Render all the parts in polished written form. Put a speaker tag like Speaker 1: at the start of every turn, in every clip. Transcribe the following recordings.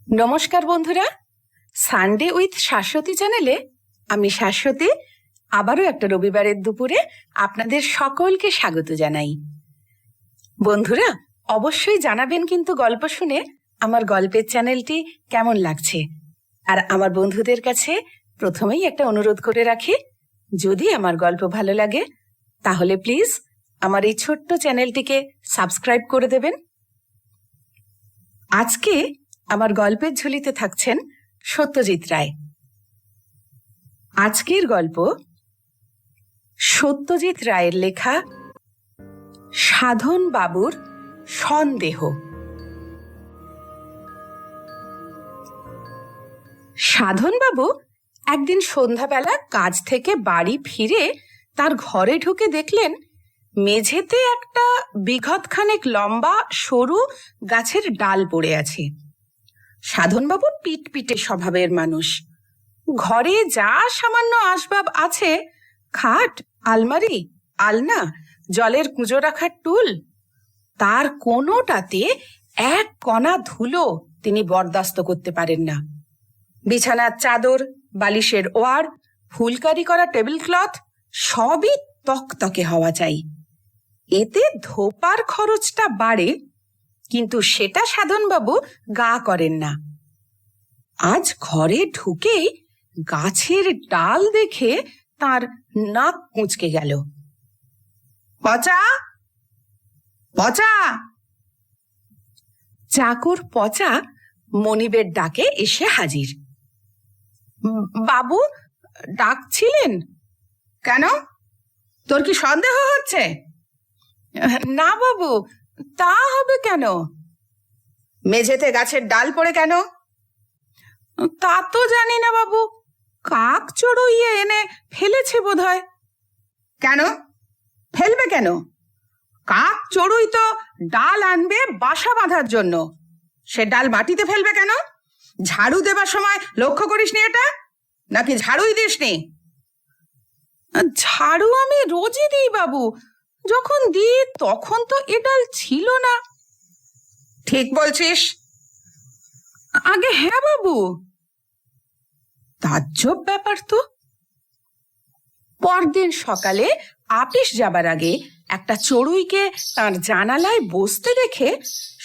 Speaker 1: নমস্কার বন্ধুরা, Sunday with Shashwati চ্যানেলে আমি শাশ্বতী আবারও একটা রবিবারের দুপুরে আপনাদের সকলকে স্বাগত জানাই। বন্ধুরা, অবশ্যই জানাবেন কিন্তু গল্প শুনে আমার গল্পের চ্যানেলটি কেমন লাগছে। আর আমার বন্ধুদের কাছে প্রথমেই একটা অনুরোধ করে রাখি, যদি আমার গল্প ভালো লাগে তাহলে প্লিজ আমার এই ছোট্ট চ্যানেলটিকে সাবস্ক্রাইব করে দেবেন। আজকে আমার গল্পের ঝুলিতে থাকছেন সত্যজিৎ রায়। আজকের গল্প সত্যজিৎ রায়ের লেখা সাধন বাবুর সন্দেহ। সাধন বাবু একদিন সন্ধ্যাবেলা কাজ থেকে বাড়ি ফিরে তার ঘরে ঢুকে দেখলেন মেঝেতে একটা বিঘৎখানেক লম্বা সরু গাছের ডাল পড়ে আছে। সাধনবাবু পিটপিটে স্বভাবের মানুষ। ঘরে যা সামান্য আসবাব আছে, খাট, আলমারি, আলনা, জলের কুঁজো রাখার টুল, তার কোনোটাতে এক কণা ধুলো তিনি বরদাস্ত করতে পারেন না। বিছানার চাদর, বালিশের ওয়ার, ফুলকারি করা টেবিল ক্লথ সবই তকতকে হওয়া চাই। এতে ধোপার খরচটা বাড়ে, কিন্তু সেটা সাধনবাবু গা করেন না। আজ ঘরে ঢুকেই গাছের ডাল দেখে তার নাক কুঁচকে গেল। পচা পচা! চাকর পচা মনিবের ডাকে এসে হাজির। বাবু ডাকছিলেন? কেন, তোর কি সন্দেহ হচ্ছে? না বাবু, তা হবে কেন? মেঝেতে গাছের ডাল পড়ে কেন? তা তো জানি না বাবু, কাক চড়ুইয়ে এনে ফেলেছে বোধহয়। কেন ফেলবে কেন? কাক চড়ুই তো ডাল আনবে বাসা বাঁধার জন্য, সে ডাল মাটিতে ফেলবে কেন? ঝাড়ু দেবার সময় লক্ষ্য করিসনি এটা, নাকি ঝাড়ুই দিসনি? ঝাড়ু আমি রোজই দিই বাবু, যখন দিই তখন তো এ ডাল ছিল না। ঠিক বলছিস? আগে হ্যাঁ বাবু। তাজ্জব ব্যাপার তো। পরদিন সকালে আপিস যাবার আগে একটা চড়ুইকে তার জানালায় বসতে দেখে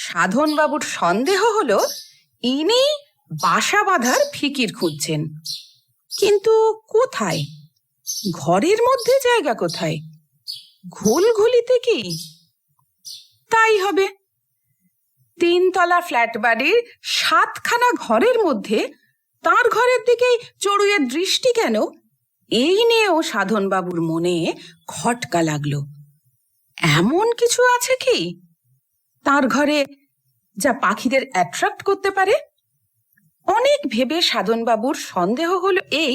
Speaker 1: সাধনবাবুর সন্দেহ হলো ইনি বাসা বাঁধার ফিকির খুঁজছেন। কিন্তু কোথায়? ঘরের মধ্যে জায়গা কোথায়? ঘুলঘুলিতে কি? তাই হবে। 3 তলা ফ্ল্যাট বাড়ির 7খানা ঘরের মধ্যে তার ঘরের দিকেই চড়ুইয়ের দৃষ্টি কেন? এই নিয়েও সাধনবাবুর মনে খটকা লাগলো। এমন কিছু আছে কি তার ঘরে যা পাখিদের অ্যাট্রাক্ট করতে পারে? অনেক ভেবে সাধনবাবুর সন্দেহ হলো এই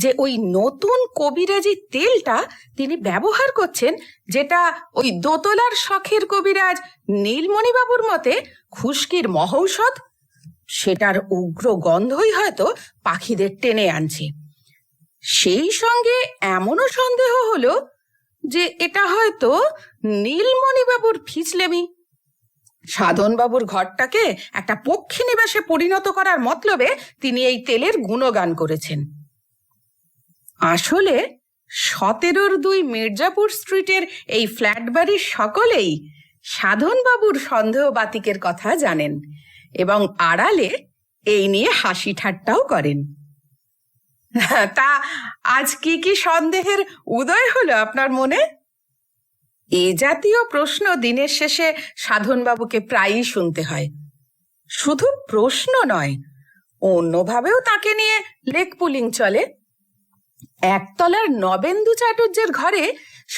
Speaker 1: যে ওই নতুন কবিরাজি তেলটা তিনি ব্যবহার করছেন, যেটা ওই দোতলার শখের কবিরাজ নীলমণিবাবুর মতে খুশকির মহৌষধ, সেটার উগ্র গন্ধই হয়তো পাখিদের টেনে আনছে। সেই সঙ্গে এমনও সন্দেহ হলো যে এটা হয়তো নীলমণিবাবুর ফিচলেমি। সাধনবাবুর ঘরটাকে একটা পক্ষী নিবাসে পরিণত করার মতলবে তিনি এই তেলের গুণগান করেছেন। আসলে 17-2 মির্জাপুর স্ট্রিটের এই ফ্ল্যাট বাড়ির সকলেই সাধনবাবুর সন্দেহ বাতিকের কথা জানেন এবং আড়ালে এই নিয়ে হাসি ঠাট্টাও করেন। তা আজ কি কি সন্দেহের উদয় হলো আপনার মনে? এ জাতীয় প্রশ্ন দিনের শেষে সাধনবাবুকে প্রায়ই শুনতে হয়। শুধু প্রশ্ন নয়, অন্যভাবেও তাকে নিয়ে লেক পুলিং চলে। একতলার নবেন্দু চাটুর্যের ঘরে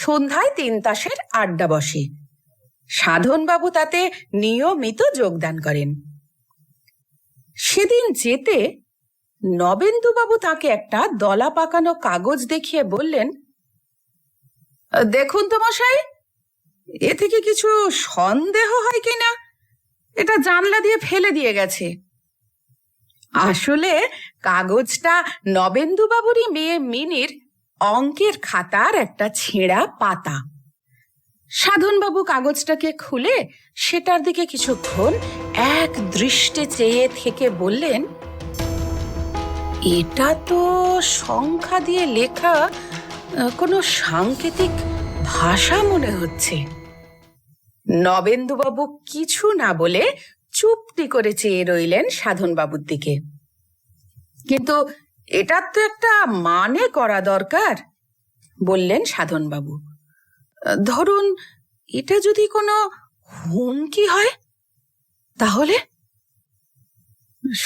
Speaker 1: সন্ধ্যায় 3 তাসের আড্ডা বসে। সাধনবাবু তাতে নিয়মিত যোগদান করেন। সেদিন যেতে নবেন্দুবাবু তাকে একটা দলা পাকানো কাগজ দেখিয়ে বললেন, দেখুন তো মশাই, এ থেকে কিছু সন্দেহ হয় কিনা, এটা জানলা দিয়ে ফেলে দিয়ে গেছে। আসলে কাগজটা নবেন্দুবাবুরই মেয়ে মিনির অঙ্কের খাতার একটা ছেঁড়া পাতা। সাধনবাবু কাগজটাকে খুলে সেটার দিকে কিছুক্ষণ এক দৃষ্টে চেয়ে থেকে বললেন, এটা তো সংখ্যা দিয়ে লেখা কোনো সাংকেতিক ভাষা মনে হচ্ছে। নবেন্দুবাবু কিছু না বলে চুপটি করে চেয়ে রইলেন সাধনবাবুর দিকে। কিন্তু এটার তো একটা মানে করা দরকার, বললেন সাধনবাবু। ধরুন এটা যদি কোনো হুমকি হয় তাহলে?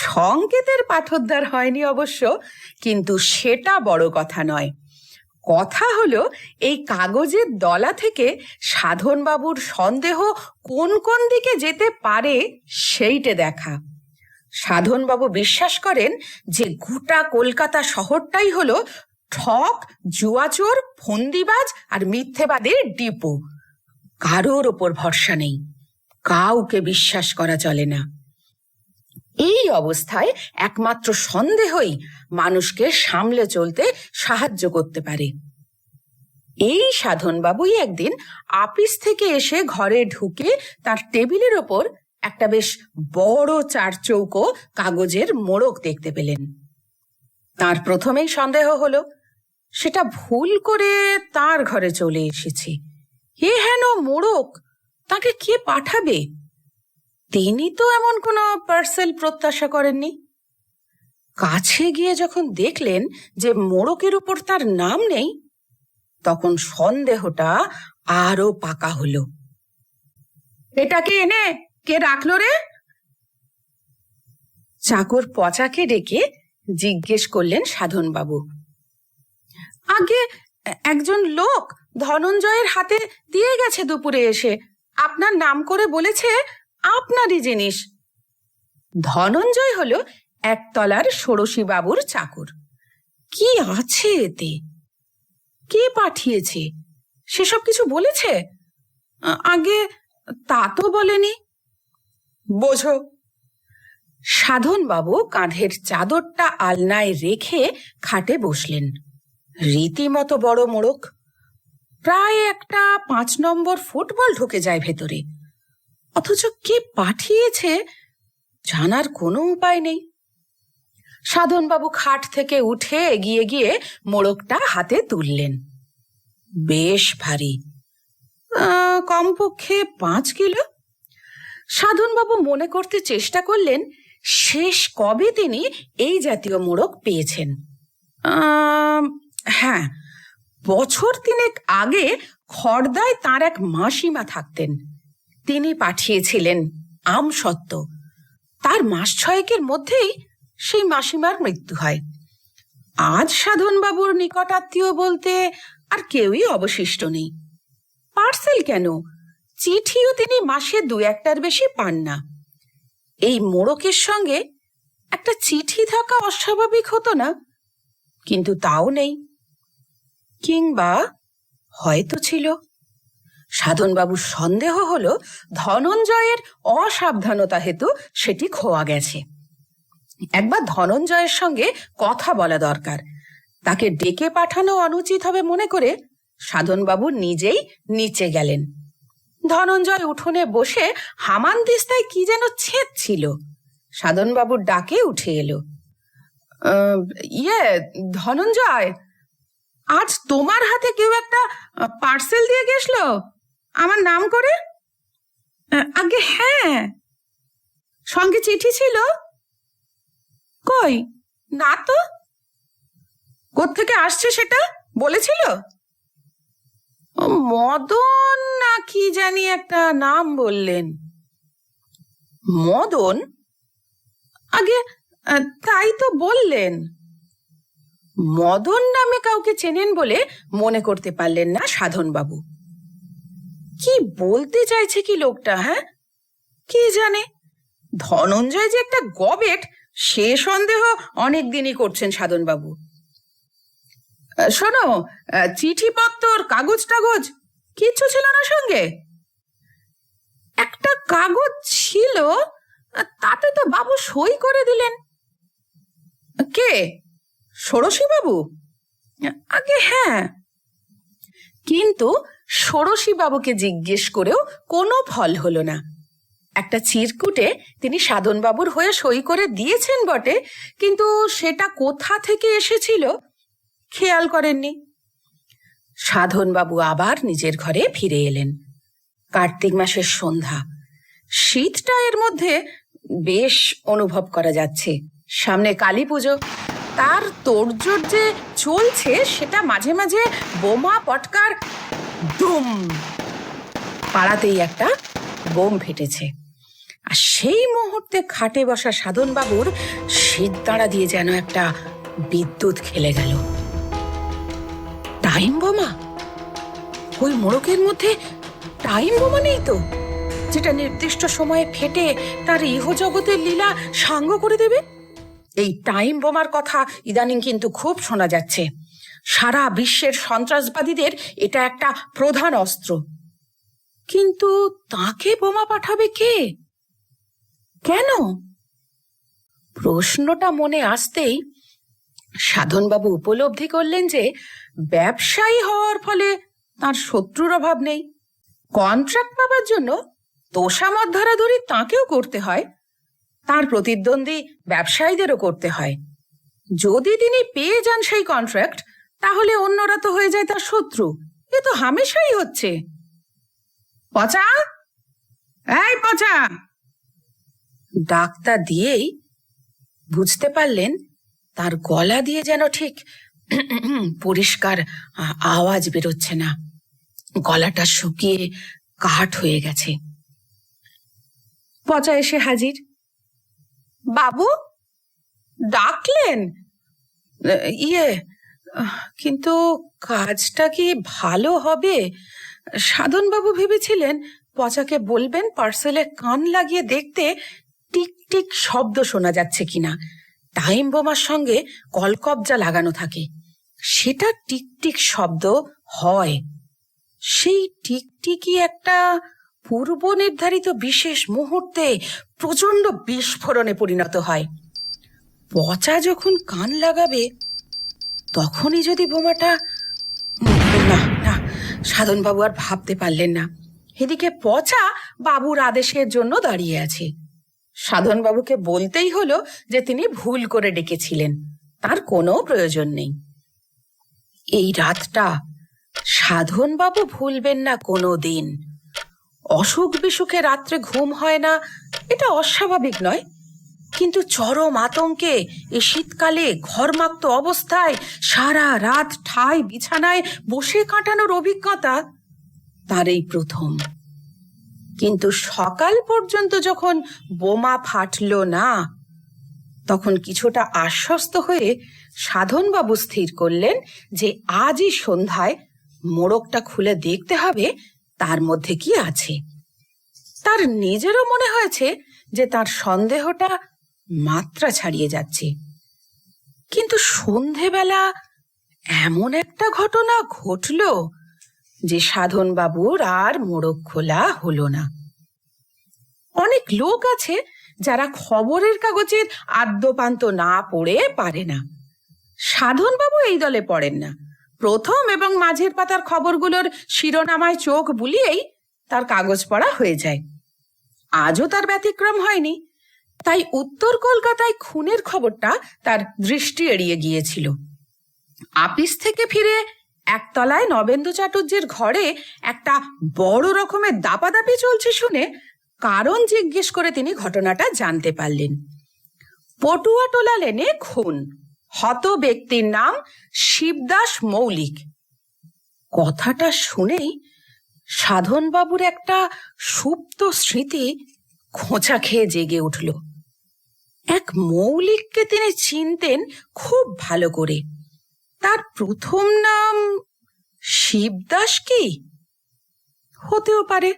Speaker 1: সংকেতের পাঠোদ্ধার হয়নি অবশ্য, কিন্তু সেটা বড় কথা নয়। কথা হলো এই কাগজের দলা থেকে সাধনবাবুর সন্দেহ কোন কোন দিকে যেতে পারে সেইটে দেখা। সাধনবাবু বিশ্বাস করেন যে গোটা কলকাতা শহরটাই হলো ঠক, জুয়াচোর, ফন্দিবাজ আর মিথ্যেবাদের ডিপো। কারোর ওপর ভরসা নেই, কাউকে বিশ্বাস করা চলে না। এই অবস্থায় একমাত্র সন্দেহই মানুষকে সামলে চলতে সাহায্য করতে পারে। এই সাধনবাবুই একদিন আপিস থেকে এসে ঘরে ঢুকে তার টেবিলের ওপর একটা বেশ বড় চারচৌকো কাগজের মোড়ক দেখতে পেলেন। তার প্রথমেই সন্দেহ হলো সেটা ভুল করে তার ঘরে চলে এসেছে। এ হেন মোড়ক তাকে কে পাঠাবে? তিনি তো এমন কোনো পার্সেল প্রত্যাশা করেননি। কাছে গিয়ে যখন দেখলেন যে মোড়কের উপর তার নাম নেই, তখন সন্দেহটা আরো পাকা হলো। এটাকে এনে কে রাখলো রে? চাকর পচাকে ডেকে জিজ্ঞেস করলেন সাধনবাবু। আগে একজন লোক ধনঞ্জয়ের হাতে দিয়ে গেছে দুপুরে এসে, আপনার নাম করে বলেছে আপনারই জিনিস। ধনঞ্জয় হলো একতলার ষোড়শী বাবুর চাকর। কি আছে এতে? কে পাঠিয়েছে সেসব কিছু বলেছে? আগে তা তো বলেনি। বোঝো। সাধনবাবু কাঁধের চাদরটা আলনায় রেখে খাটে বসলেন। রীতিমতো বড় মোড়ক, প্রায় একটা 5 নম্বর ফুটবল ঢুকে যায় ভেতরে। অথচ কে পাঠিয়েছে জানার কোনো উপায় নেই। সাধনবাবু খাট থেকে উঠে এগিয়ে গিয়ে মোড়কটা হাতে তুললেন। বেশ ভারী, কমপক্ষে 5 কিলো। সাধনবাবু মনে করতে চেষ্টা করলেন শেষ কবে তিনি এই জাতীয় মোড়ক পেয়েছেন। হ্যাঁ, বছর 3 আগে খড়দায় তার এক মাসিমা থাকতেন। তিনি পাঠিয়েছিলেন আমসত্ত্ব। তার মাস 6 মধ্যেই সেই মাসিমার মৃত্যু হয়। আজ সাধনবাবুর নিকটাত্মীয় বলতে আর কেউই অবশিষ্ট নেই। পার্সেল কেন, চিঠিও তিনি মাসে 2-1টার বেশি পান না। এই মোড়কের সঙ্গে একটা চিঠি থাকা অস্বাভাবিক হতো না, কিন্তু তাও নেই। কিংবা হয়তো ছিল। সাধনবাবুর সন্দেহ হলো ধনঞ্জয়ের অসাবধানতা হেতু সেটি খোয়া গেছে। একবার ধনঞ্জয়ের সঙ্গে কথা বলা দরকার। তাকে ডেকে পাঠানো অনুচিত হবে মনে করে সাধনবাবু নিজেই নিচে গেলেন। ধনঞ্জয় উঠোনে বসে হামানদিস্তায় কি যেন ছেঁচছিল। সাধনবাবুর ডাকে উঠে এলো। ধনঞ্জয়, আজ তোমার হাতে কেউ একটা পার্সেল দিয়ে গেছিল আমার নাম করে? আগে হ্যাঁ। সঙ্গে চিঠি ছিল? কই না তো। কোত্থেকে আসছে সেটা বলেছিল? মদন না কি জানি একটা নাম বললেন। মদন? আগে তাই তো বললেন। মদন নামে কাউকে চেনেন বলে মনে করতে পারলেন না সাধনবাবু। কি বলতে চাইছে কি লোকটা? হ্যাঁ, কি জানে। ধনঞ্জয় যে একটা গবেট সে সন্দেহ অনেক দিনই করছেন সাধনবাবু। শোনো, চিঠিপত্তর কাগজ টাগজ কিচ্ছু ছিল না সঙ্গে? একটা কাগজ ছিল, তাতে তো বাবু সই করে দিলেন। কে? ষোড়শী বাবু? আগে হ্যাঁ, কিন্তু ষোড়শী বাবুকে জিজ্ঞেস করেও কোনো ফল হলো না। একটা চিরকুটে তিনি সাধন বাবুর হয়ে সই করে দিয়েছেন বটে, কিন্তু সেটা কোথা থেকে এসেছিল খেয়াল করেননি। সাধন বাবু আবার নিজের ঘরে ফিরে এলেন। কার্তিক মাসের সন্ধ্যা, শীতটা এর মধ্যে বেশ অনুভব করা যাচ্ছে। সামনে কালী পুজো, তার তোড়জোড় যে চলছে সেটা মাঝে মাঝে বোমা পটকার দুম, পাড়াতেই একটা বোম ফেটেছে। আর সেই মুহূর্তে খাটে বসা সাধন বাবুর শিরদাঁড়া দিয়ে যেন একটা বিদ্যুৎ খেলে গেল। টাইম বোমা? ওই মোড়কের মধ্যে টাইম বোমা নেই তো, যেটা নির্দিষ্ট সময়ে ফেটে তার ইহজগতের লীলা সাঙ্গ করে দেবে? এই টাইম বোমার কথা ইদানিং কিন্তু খুব শোনা যাচ্ছে। সারা বিশ্বের সন্ত্রাসবাদীদের এটা একটা প্রধান অস্ত্র। কিন্তু তাকে বোমা পাঠাবে কে, কেন? প্রশ্নটা মনে আসতেই সাধনবাবু উপলব্ধি করলেন যে ব্যবসায়ী হওয়ার ফলে তার শত্রুর অভাব নেই। কন্ট্রাক্ট পাবার জন্য তোষামত ধরাধরি তাকেও করতে হয়, তার প্রতিদ্বন্দ্বী ব্যবসায়ীদেরও করতে হয়। যদি তিনি পেয়ে যান সেই কন্ট্রাক্ট, তাহলে অন্যরা তো হয়ে যায় তার শত্রু। এ তো হামেশাই হচ্ছে। পচা, এই পচা, ডাকটা দিয়েই বুঝতে পারলেন তার গলা দিয়ে যেন ঠিক পরিষ্কার আওয়াজ বেরোচ্ছে না, গলাটা শুকিয়ে কাঠ হয়ে গেছে। পচা এসে হাজির। বাবু ডাকলেন? ইয়ে, কিন্তু কাজটা কি ভালো হবে? সাধনবাবু ভেবেছিলেন পচাকে বলবেন পার্সেলে কান লাগিয়ে দেখতে টিক টিক শব্দ শোনা যাচ্ছে কিনা। টাইম বোমার সঙ্গে কলকবজা লাগানো থাকে, সেটা টিকটিক শব্দ হয়। সেই টিকটিকি একটা পূর্ব নির্ধারিত বিশেষ মুহূর্তে প্রচন্ড বিস্ফোরণে পরিণত হয়। পচা যখন কান লাগাবে তখনই যদি বোমাটা... না না, সাধনবাবু আর ভাবতে পারলেন না। এদিকে পচা বাবুর আদেশের জন্য দাঁড়িয়ে আছে। সাধনবাবুকে বলতেই হলো যে তিনি ভুল করে ডেকেছিলেন, তার কোনো প্রয়োজন নেই। এই রাতটা সাধনবাবু ভুলবেন না কোনো দিন। অসুখ বিসুখে রাত্রে ঘুম হয় না, এটা অস্বাভাবিক নয়, কিন্তু চরম আতঙ্কে এ শীতকালে ঘরমাক্ত অবস্থায় সারা রাত ঠাই বিছানায় বসে কাটানোর অভিজ্ঞতা তার এই প্রথম। কিন্তু সকাল পর্যন্ত যখন বোমা ফাটল না, তখন কিছুটা আশ্বস্ত হয়ে সাধনবাবু স্থির করলেন যে আজই সন্ধ্যায় মোড়কটা খুলে দেখতে হবে তার মধ্যে কি আছে। তার নিজেরও মনে হয়েছে যে তার সন্দেহটা মাত্রা ছাড়িয়ে যাচ্ছে। কিন্তু সন্ধেবেলা এমন একটা ঘটনা ঘটল যে সাধনবাবুর আর মোড়ক খোলা হলো না। অনেক লোক আছে যারা খবরের কাগজের আদ্যপান্ত না পড়ে পারে না। সাধনবাবু এই দলে পড়েন না। প্রথম এবং মাঝের পাতার খবরগুলোর শিরোনামায় চোখ বুলিয়েই তার কাগজ পড়া হয়ে যায়। আজও তার ব্যতিক্রম হয়নি। তাই উত্তর কলকাতায় খুনের খবরটা তার দৃষ্টি এড়িয়ে গিয়েছিল। আপিস থেকে ফিরে একতলায় নবেন্দু চাটুর্যের ঘরে একটা বড় রকমের দাপাদাপি চলছে শুনে কারণ জিজ্ঞেস করে তিনি ঘটনাটা জানতে পারলেন। পটুয়াটোলা লেনে খুন, হত ব্যক্তির নাম শিবদাস মৌলিক। কথাটা শুনেই সাধনবাবুর একটা সুপ্ত স্মৃতি খোঁচা খেয়ে জেগে উঠল। এক মৌলিককে তিনি চিনতেন খুব ভালো করে। তার প্রথম নাম শিবদাস কি? হতেও পারে।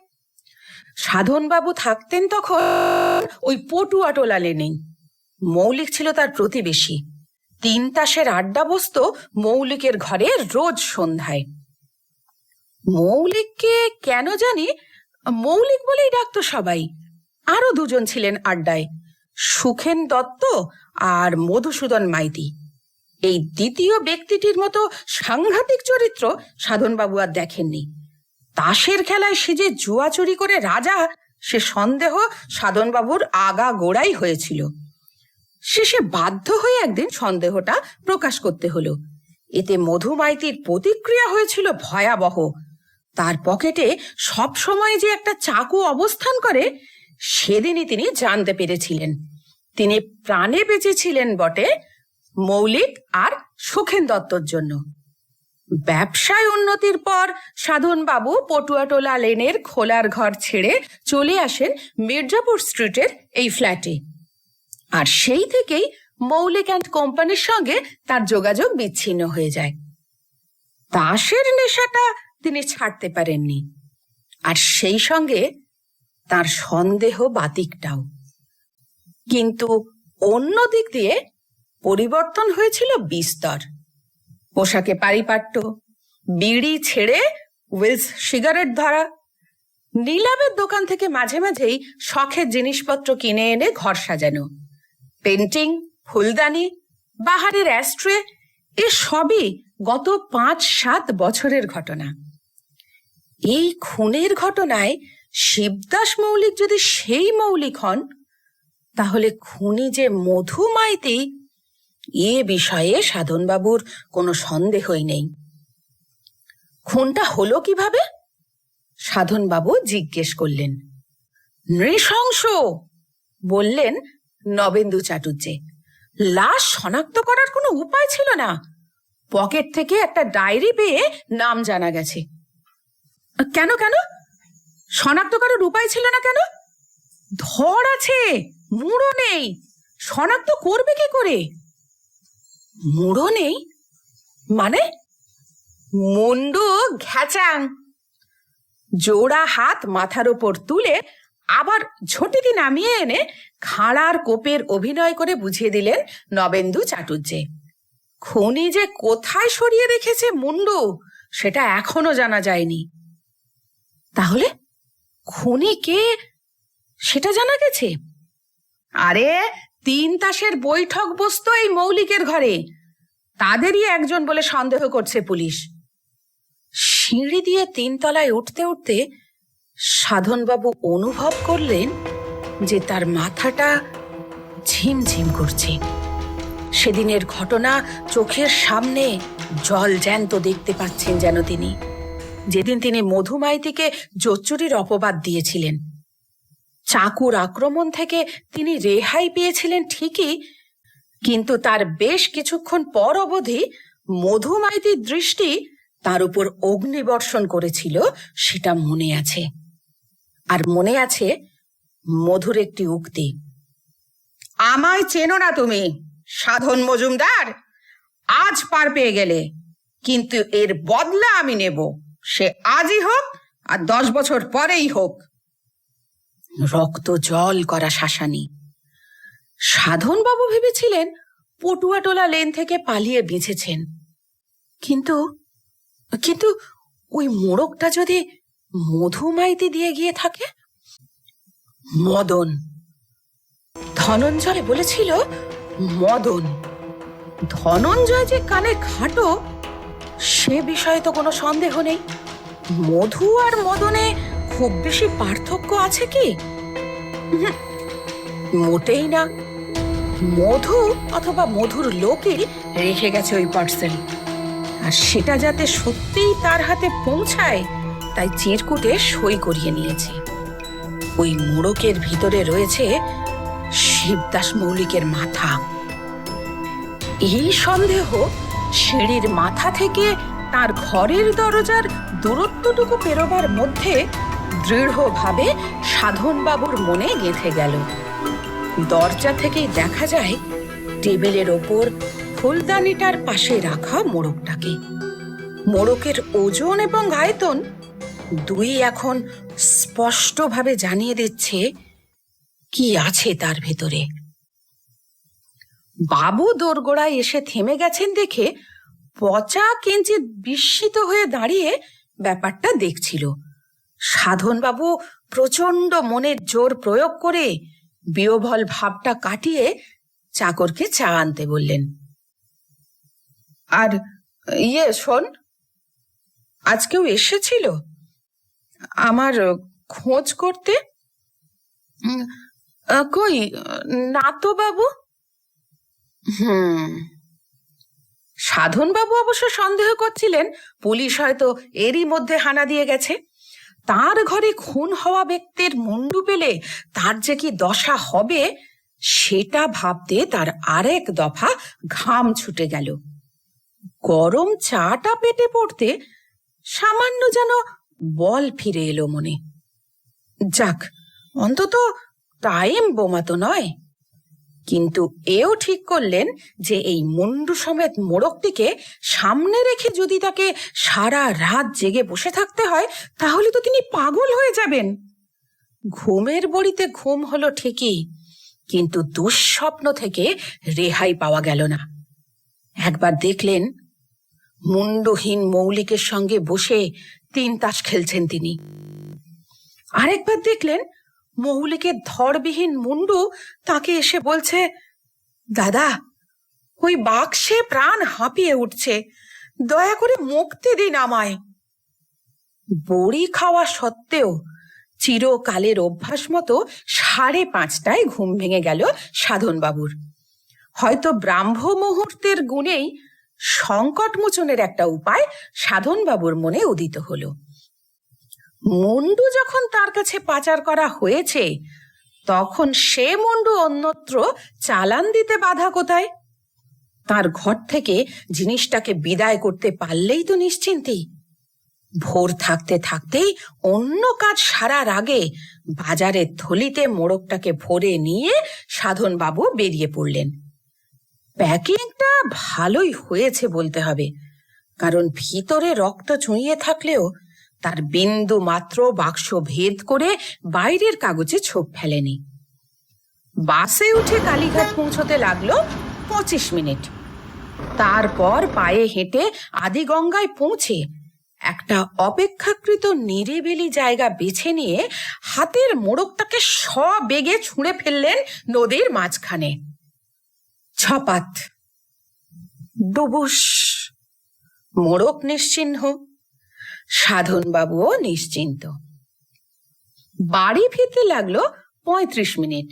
Speaker 1: সাধনবাবু থাকতেন তখন ওই পটুয়াটোলা লেনেই। মৌলিক ছিল তার প্রতিবেশী। 3 তাসের আড্ডা বসত মৌলিকের ঘরে রোজ সন্ধ্যায়। মৌলিককে কেন জানি মৌলিক বলেই ডাকতো সবাই। আরো 2 জন ছিলেন আড্ডায়, সুখেন দত্ত আর মধুসূদন মাইতি। এই দ্বিতীয় ব্যক্তিটির মতো সাংঘাতিক চরিত্র সাধনবাবু আর দেখেননি। তাসের খেলায় সে যে জুয়া চুরি করে রাজা, সে সন্দেহ সাধনবাবুর আগা গোড়াই হয়েছিল। শেষে বাধ্য হয়ে একদিন সন্দেহটা প্রকাশ করতে হলো। এতে মধু মাইতির প্রতিক্রিয়া হয়েছিল ভয়াবহ। তার পকেটে সব সময় যে একটা চাকু অবস্থান করে, সেদিনই তিনি জানতে পেরেছিলেন। তিনি প্রাণে বেঁচেছিলেন বটে, মৌলিক আর সুখেন দত্তর জন্য। ব্যবসায় উন্নতির পর সাধনবাবু পটুয়াটোলা লেনের খোলার ঘর ছেড়ে চলে আসেন মির্জাপুর স্ট্রিটের এই ফ্ল্যাটে। আর সেই থেকেই মৌলিক অ্যান্ড কোম্পানির সঙ্গে তার যোগাযোগ বিচ্ছিন্ন হয়ে যায়। তাসের নেশাটা তিনি ছাড়তে পারেননি, আর সেই সঙ্গে তার সন্দেহ বাতিকটাও। কিন্তু অন্য দিক দিয়ে পরিবর্তন হয়েছিল বিস্তর। পোশাকে পারিপাট্য, বিড়ি ছেড়ে উইলস সিগারেট ধরা, নিলামের দোকান থেকে মাঝে মাঝেই শখের জিনিসপত্র কিনে এনে ঘর সাজানো, পেন্টিং, ফুলদানি, বাহারের অ্যাস্ট্রে, এ সবই গত 5-7 বছরের ঘটনা। এই খুনের ঘটনায় শিবদাস মৌলিক যদি সেই মৌলিক হন, তাহলে খুনি যে মধু মাইতি, এ বিষয়ে সাধনবাবুর কোনো সন্দেহই নেই। খুনটা হলো কিভাবে? সাধনবাবু জিজ্ঞেস করলেন। নৃশংস, বললেন নবেন্দু চাটুর্যে। লাশ শনাক্ত করার কোনো উপায় ছিল না। পকেট থেকে একটা ডায়েরি পেয়ে নাম জানা গেছে। কেন কেন শনাক্ত করার উপায় ছিল না কেন? ধর আছে, মুড়ো নেই, শনাক্ত করবে কি করে? মুড়ো নেই মানে? মুন্ডু ঘ্যাচাং। জোড়া হাত মাথার ওপর তুলে আবার ঝটিতি নামিয়ে এনে খাঁড়ার কোপের অভিনয় করে বুঝিয়ে দিলেন নবেন্দু চাটুর্যে। খুনি যে কোথায় সরিয়ে রেখেছে মুন্ডু, সেটা এখনো জানা যায়নি। তাহলে খুনি কে, সেটা জানা গেছে? আরে 3 তাসের বৈঠক বসতো এই মৌলিকের ঘরে, তাদেরই একজন বলে সন্দেহ করছে পুলিশ। সিঁড়ি দিয়ে 3 তলায় উঠতে উঠতে সাধনবাবু অনুভব করলেন যে তার মাথাটা ঝিমঝিম করছে। সেদিনের ঘটনা চোখের সামনে জল জ্যান্ত দেখতে পাচ্ছেন যেন তিনি, যেদিন তিনি মধু মাইতিকে জোচ্চুরির অপবাদ দিয়েছিলেন। চাকুর আক্রমণ থেকে তিনি রেহাই পেয়েছিলেন ঠিকই, কিন্তু তার বেশ কিছুক্ষণ পর অবধি মধু মাইতির দৃষ্টি তার উপর অগ্নিবর্ষণ করেছিল, সেটা মনে আছে। আর মনে আছে মধুর একটি উক্তি, আমায় চেনো না তুমি সাধন মজুমদার, আজ পার পেয়ে গেলে, কিন্তু এর বদলা আমি নেব, সে আজই হোক আর 10 বছর পরেই হোক। রক্ত জল করা শাসানি। সাধনবাবু ভেবেছিলেন পটুয়াটোলা লেন থেকে পালিয়ে বেঁচেছেন, কিন্তু কিন্তু ওই মোড়কটা যদি মধু মাইতি দিয়ে গিয়ে থাকে। মদন, ধনঞ্জয় বলেছিল মদন। ধনঞ্জয় যে কানে খাটো, সে বিষয়ে তো কোনো সন্দেহ নেই। মধু আর মদনে খুব বেশি পার্থক্য আছে কি? মোটেই না। মধু অথবা মধুর লোকই রেখে গেছে ওই পার্সেল, আর সেটা যাতে সত্যিই তার হাতে পৌঁছায় তাই চিরকুটে সই করিয়ে নিয়েছে। ওই মোড়কের ভিতরে রয়েছে শিবদাস মৌলিকের মাথা। এই সন্দেহ সিঁড়ির মাথা থেকে তার ঘরের দরজার দূরত্বটুকু পেরোবার মধ্যে দৃঢ়ভাবে সাধনবাবুর মনে গেঁথে গেল। দরজা থেকেই দেখা যায় টেবিলের ওপর ফুলদানিটার পাশে রাখা মোড়কটাকে। মোড়কের ওজন এবং আয়তন দুই এখন স্পষ্টভাবে জানিয়ে দিচ্ছে কি আছে তার ভেতরে। বাবু দোরগোড়ায় এসে থেমে গেছেন দেখে পচা কিঞ্চিৎ বিস্মিত হয়ে দাঁড়িয়ে ব্যাপারটা দেখছিল। সাধনবাবু প্রচন্ড মনের জোর প্রয়োগ করে বিহ্বল ভাবটা কাটিয়ে চাকরকে চা আনতে বললেন। আর শোন, আজ কেউ এসেছিল? আমার খোঁজ করতে? কই, না তো বাবু। সাধন বাবু অবশ্য সন্দেহ করছিলেন পুলিশ হয়তো এরই মধ্যে হানা দিয়ে গেছে। তার ঘরে খুন হওয়া ব্যক্তির মুন্ডু পেলে তার যে কি দশা হবে সেটা ভাবতে তার আরেক দফা ঘাম ছুটে গেল। গরম চাটা পেটে পড়তে সামান্য যেন বল ফিরে এলো মনে। যাক, অন্তত টাইম বোমা তো নয়। কিন্তু এও ঠিক করলেন যে এই মুন্ডু সমেত মোড়কটিকে সামনে রেখে যদি তাকে সারা রাত জেগে বসে থাকতে হয় তাহলে তো তিনি পাগল হয়ে যাবেন। ঘুমের বড়িতে ঘুম হলো ঠিকই, কিন্তু দুঃস্বপ্ন থেকে রেহাই পাওয়া গেল না। একবার দেখলেন মুন্ডুহীন মৌলিকের সঙ্গে বসে 3 তাস খেলছেন তিনি। আরেকবার দেখলেন মৌলিকের ধড়বিহীন মুন্ডু তাকে এসে বলছে, দাদা, ওই বাক্সে প্রাণ হাঁপিয়ে উঠছে, দয়া করে মুক্তি দিন আমায়। বড়ি খাওয়া সত্ত্বেও চিরকালের অভ্যাস মতো 5:30টায় ঘুম ভেঙে গেল সাধন বাবুর। হয়তো ব্রাহ্ম মুহূর্তের গুণেই সংকট মোচনের একটা উপায় সাধন বাবুর মনে উদিত হলো। মুন্ডু যখন তার কাছে পাচার করা হয়েছে তখন সে মুন্ডু অন্যত্র চালান দিতে বাধা কোথায়? তার ঘর থেকে জিনিসটাকে বিদায় করতে পারলেই তো নিশ্চিন্তেই। ভোর থাকতে থাকতেই অন্য কাজ সারার আগে বাজারের থলিতে মোড়কটাকে ভরে নিয়ে সাধন বাবু বেরিয়ে পড়লেন। প্যাকিংটা ভালোই হয়েছে বলতে হবে, কারণ ভিতরে রক্ত চুঁইয়ে থাকলেও তার বিন্দু মাত্র বাক্স ভেদ করে বাইরের কাগজে ছোপ ফেলেনি। বাসে উঠে কালীঘাট পৌঁছতে লাগলো 25 মিনিট। তারপর পায়ে হেঁটে আদিগঙ্গায় পৌঁছে একটা অপেক্ষাকৃত নিরিবিলি জায়গা বেছে নিয়ে হাতের মোড়কটাকে সবেগে ছুঁড়ে ফেললেন নদীর মাঝখানে। ছপাত, ডুবুস। মোড়ক নিশ্চিহ্ন, সাধন বাবুও নিশ্চিন্ত। বাড়ি ফিরতে লাগলো 35 মিনিট।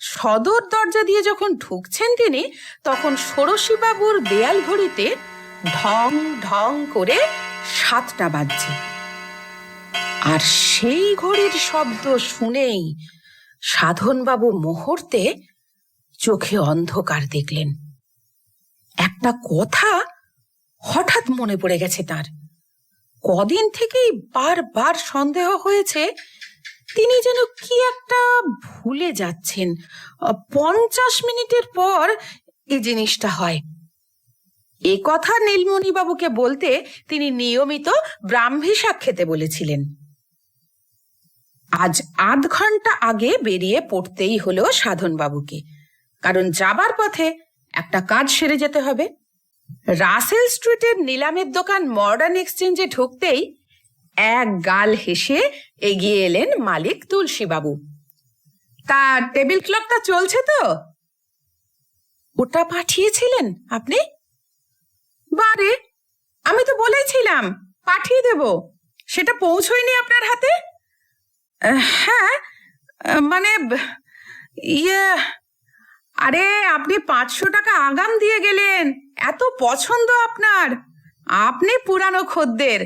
Speaker 1: সদর দরজা দিয়ে যখন ঢুকছেন তিনি তখন ষোড়শী বাবুর দেয়াল ঘড়িতে ঢং ঢং করে 7টা বাজছে। আর সেই ঘড়ির শব্দ শুনেই সাধন বাবু মুহূর্তে চোখে অন্ধকার দেখলেন। একটা কথা হঠাৎ মনে পড়ে গেছে তার। কদিন থেকেই বারবার সন্দেহ হয়েছে তিনি যেন কি একটা ভুলে যাচ্ছেন। 50 মিনিটের পর এই জিনিসটা হয়। এ কথা নীলমণি বাবুকে বলতে তিনি নিয়মিত ব্রাহ্মী শাক খেতে বলেছিলেন। আজ আধ ঘন্টা আগে বেরিয়ে পড়তেই হলো সাধন বাবুকে, কারণ যাবার পথে একটা কাজ সেরে যেতে হবে। রাসেল স্ট্রিটের নিলামের দোকান মডার্ন এক্সচেঞ্জে ঢুকতেই এক গাল হেসে এগিয়ে এলেন মালিক তুলসী বাবু। তা টেবিল ক্লকটা চলছে তো? ওটা পাঠিয়েছিলেন আপনি? বারে, আমি তো বলেছিলাম পাঠিয়ে দেব, সেটা পৌঁছয়নি আপনার হাতে? হ্যাঁ, মানে আরে আপনি 500 টাকা আগাম দিয়ে গেলেন, এত পছন্দ আপনার। আপনি পুরানো খদ্দের,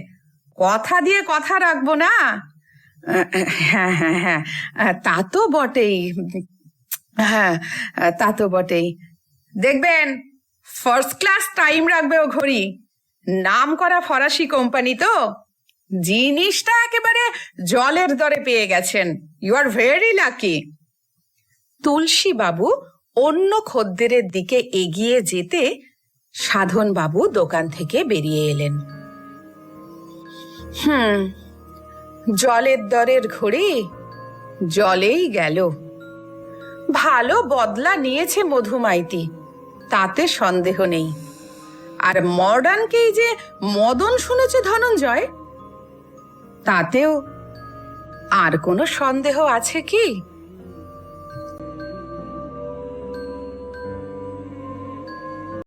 Speaker 1: কথা দিয়ে কথা রাখবো না। হ্যাঁ হ্যাঁ হ্যাঁ, তা তো বটেই। হ্যাঁ, তা তো বটেই। দেখবেন ফার্স্ট ক্লাস টাইম রাখবে ও ঘড়ি। নাম করা ফরাসি কোম্পানি তো, জিনিসটা একেবারে জলের দরে পেয়ে গেছেন। You are very lucky. Tulsi বাবু অন্য খদ্দেরের দিকে এগিয়ে যেতে সাধন বাবু দোকান থেকে বেরিয়ে এলেন। জলের দরের ঘড়ি জলেই গেল। ভালো বদলা নিয়েছে মধুমাইতি, তাতে সন্দেহ নেই। আর মডার্নকেই যে মদন শুনেছে ধনঞ্জয়, তাতেও আর কোনো সন্দেহ আছে কি?